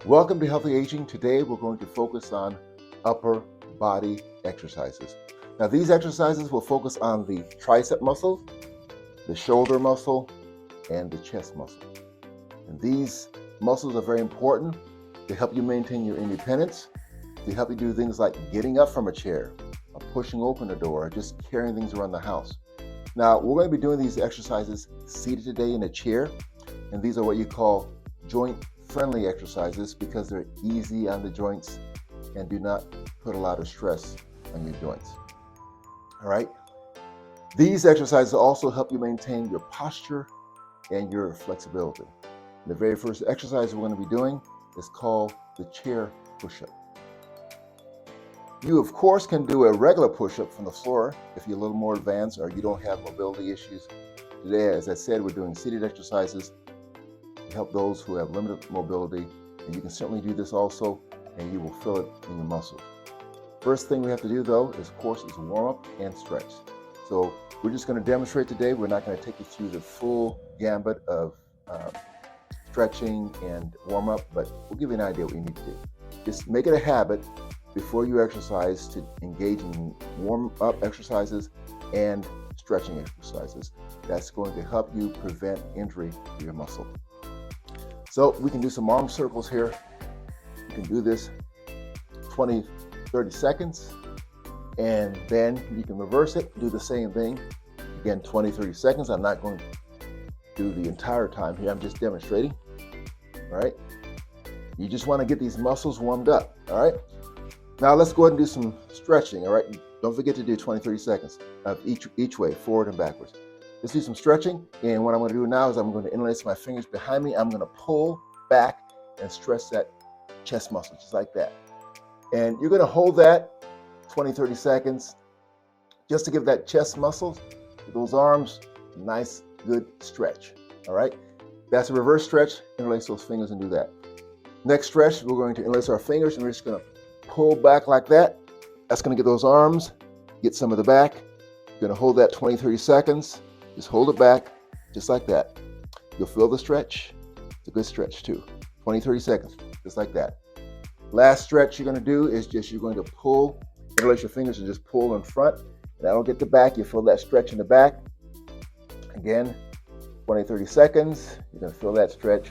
Welcome to Healthy Aging. Today we're going to focus on upper body exercises. Now these exercises will focus on the tricep muscle, the shoulder muscle, and the chest muscle. And these muscles are very important to help you maintain your independence, to help you do things like getting up from a chair, or pushing open a door, or just carrying things around the house. Now we're going to be doing these exercises seated today in a chair, and these are what you call joint friendly exercises because they're easy on the joints and do not put a lot of stress on your joints. All right. These exercises also help you maintain your posture and your flexibility. The very first exercise we're going to be doing is called the chair push-up. You, of course, can do a regular push-up from the floor if you're a little more advanced or you don't have mobility issues. Today, as I said, we're doing seated exercises to help those who have limited mobility, and you can certainly do this also, and you will feel it in your muscles. First thing we have to do, though, is, of course, is warm up and stretch. So we're just going to demonstrate today. We're not going to take you through the full gambit of stretching and warm up, but we'll give you an idea what you need to do. Just make it a habit before you exercise to engage in warm up exercises and stretching exercises. That's going to help you prevent injury to your muscle. So we can do some arm circles here. You can do this 20, 30 seconds, and then you can reverse it, do the same thing. Again, 20, 30 seconds. I'm not going to do the entire time here. I'm just demonstrating, all right? You just want to get these muscles warmed up, all right? Now let's go ahead and do some stretching, all right? Don't forget to do 20, 30 seconds of each way, forward and backwards. Let's do some stretching, and what I'm going to do now is I'm going to interlace my fingers behind me. I'm going to pull back and stretch that chest muscle, just like that. And you're going to hold that 20, 30 seconds just to give that chest muscle, those arms, a nice, good stretch, all right? That's a reverse stretch. Interlace those fingers and do that. Next stretch, we're going to interlace our fingers, and we're just going to pull back like that. That's going to get those arms, get some of the back. You're going to hold that 20, 30 seconds. Just hold it back, just like that. You'll feel the stretch. It's a good stretch too. 20, 30 seconds, just like that. Last stretch you're going to do is you're going to pull, interlace your fingers and just pull in front. That'll get the back. You feel that stretch in the back. Again, 20, 30 seconds. You're going to feel that stretch.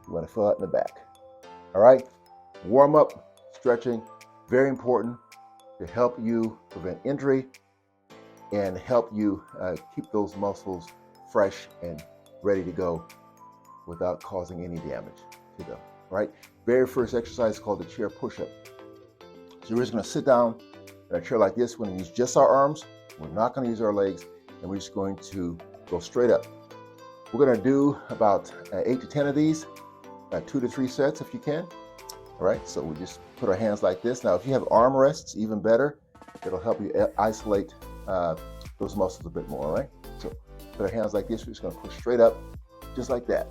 You want to feel that in the back. All right. Warm up, stretching, very important to help you prevent injury and help you keep those muscles fresh and ready to go without causing any damage to them, right? Very first exercise is called the chair push-up. So we're just going to sit down in a chair like this. We're going to use just our arms. We're not going to use our legs, and we're just going to go straight up. We're going to do about 8 to 10 of these, 2 to 3 sets if you can. All right, so we just put our hands like this. Now, if you have arm rests, even better. It'll help you isolate those muscles a bit more, all right? So put our hands like this. We're just going to push straight up, just like that.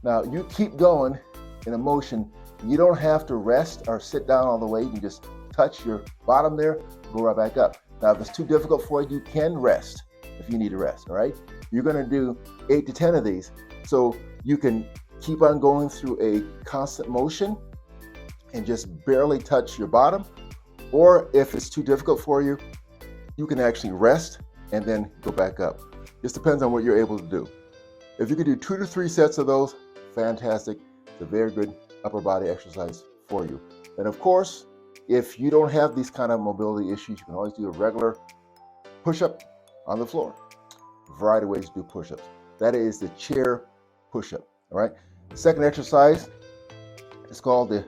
Now, you keep going in a motion. You don't have to rest or sit down all the way. You can just touch your bottom there, go right back up. Now, if it's too difficult for you, you can rest if you need to rest, all right? You're going to do 8 to 10 of these. So you can keep on going through a constant motion and just barely touch your bottom. Or if it's too difficult for you, you can actually rest and then go back up. Just depends on what you're able to do. If you can do 2 to 3 sets of those, fantastic. It's a very good upper body exercise for you. And of course, if you don't have these kind of mobility issues, you can always do a regular push-up on the floor. A variety of ways to do push-ups. That is the chair push-up, all right? The second exercise is called the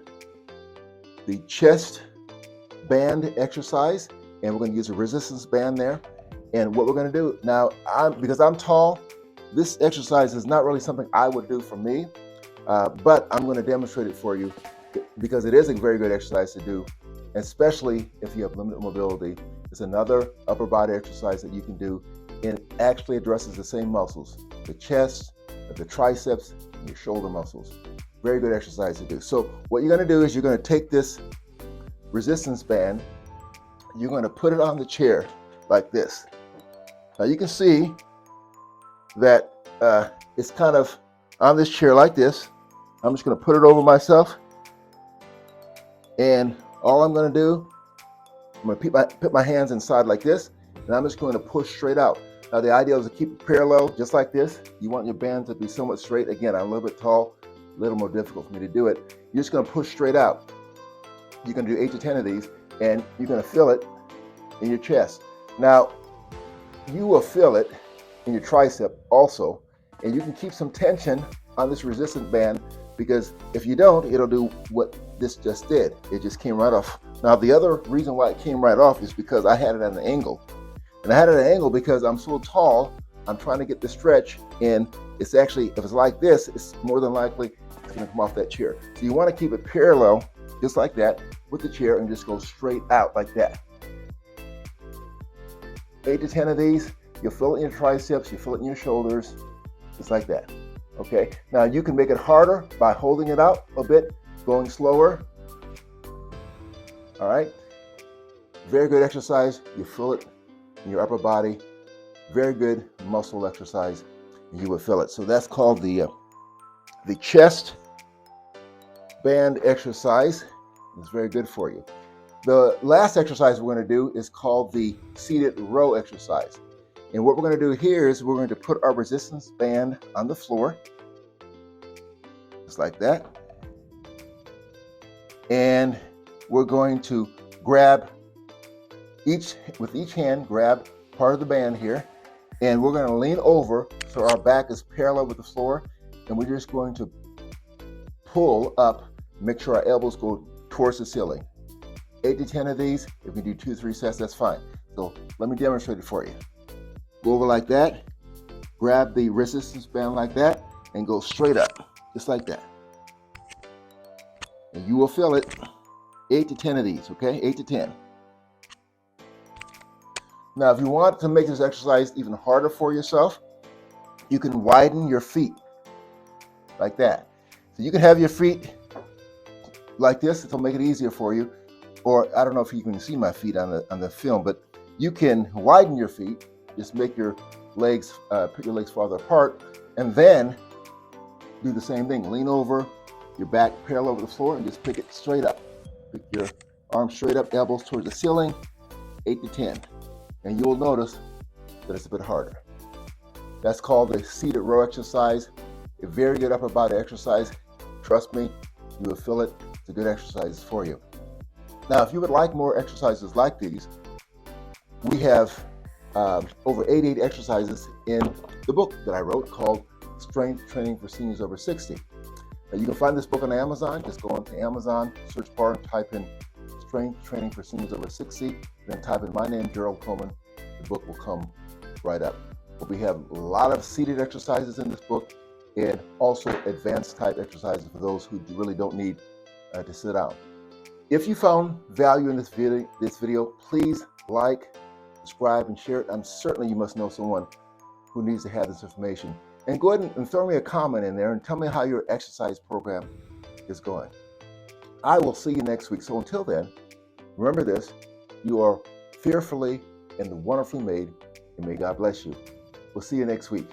chest band exercise, and we're going to use a resistance band there. And what we're going to do now, because I'm tall, this exercise is not really something I would do for me, but I'm going to demonstrate it for you because it is a very good exercise to do, especially if you have limited mobility. It's another upper body exercise that you can do, and it actually addresses the same muscles, the chest, the triceps, and your shoulder muscles. Very good exercise to do. So what you're going to do is you're going to take this resistance band, you're going to put it on the chair like this. Now you can see that it's kind of on this chair like this, I'm just going to put it over myself, and all I'm going to do, I'm going to put my hands inside like this, and I'm just going to push straight out. Now the idea is to keep it parallel, just like this. You want your band to be somewhat straight. Again, I'm a little bit tall, a little more difficult for me to do it. You're just going to push straight out. You're going to do 8 to 10 of these, and you're going to feel it in your chest. Now, you will feel it in your tricep also, and you can keep some tension on this resistance band, because if you don't, it'll do what this just did. It just came right off. Now, the other reason why it came right off is because I had it at an angle. And I had it at an angle because I'm so tall, I'm trying to get the stretch, and it's actually, if it's like this, it's more than likely it's going to come off that chair. So you want to keep it parallel, just like that, with the chair, and just go straight out like that. 8 to 10 of these, you'll feel it in your triceps, you feel it in your shoulders, just like that. Okay, now you can make it harder by holding it out a bit, going slower. All right, very good exercise. You feel it in your upper body. Very good muscle exercise, and you will feel it. So that's called the chest band exercise. It's very good for you. The last exercise we're going to do is called the seated row exercise. And what we're going to do here is we're going to put our resistance band on the floor, just like that. And we're going to grab with each hand, grab part of the band here, and we're going to lean over so our back is parallel with the floor, and we're just going to pull up, make sure our elbows go towards the ceiling. 8 to 10 of these. If we do 2 to 3 sets, that's fine. So let me demonstrate it for you. Go over like that, grab the resistance band like that, and go straight up, just like that. And you will feel it. 8 to 10 of these, okay? 8 to 10. Now, if you want to make this exercise even harder for yourself, you can widen your feet like that. So you can have your feet like this. It'll make it easier for you. Or I don't know if you can see my feet on the film, but you can widen your feet. Just make your legs, put your legs farther apart, and then do the same thing. Lean over, your back parallel with the floor, and just pick it straight up. Pick your arms straight up, elbows towards the ceiling. 8 to 10. And you'll notice that it's a bit harder. That's called the seated row exercise. A very good upper body exercise. Trust me, you will feel it. It's a good exercise for you. Now, if you would like more exercises like these, we have over 88 exercises in the book that I wrote called Strength Training for Seniors Over 60. Now, you can find this book on Amazon. Just go into Amazon, search bar, and type in Strength Training for Seniors Over 60. Then type in my name, Gerald Coleman. The book will come right up. But we have a lot of seated exercises in this book, and also advanced type exercises for those who really don't need to sit down. If you found value in this video, please like, subscribe, and share it. I'm certain you must know someone who needs to have this information. And go ahead and throw me a comment in there and tell me how your exercise program is going. I will see you next week. So until then, remember this: you are fearfully and wonderfully made, and may God bless you. We'll see you next week.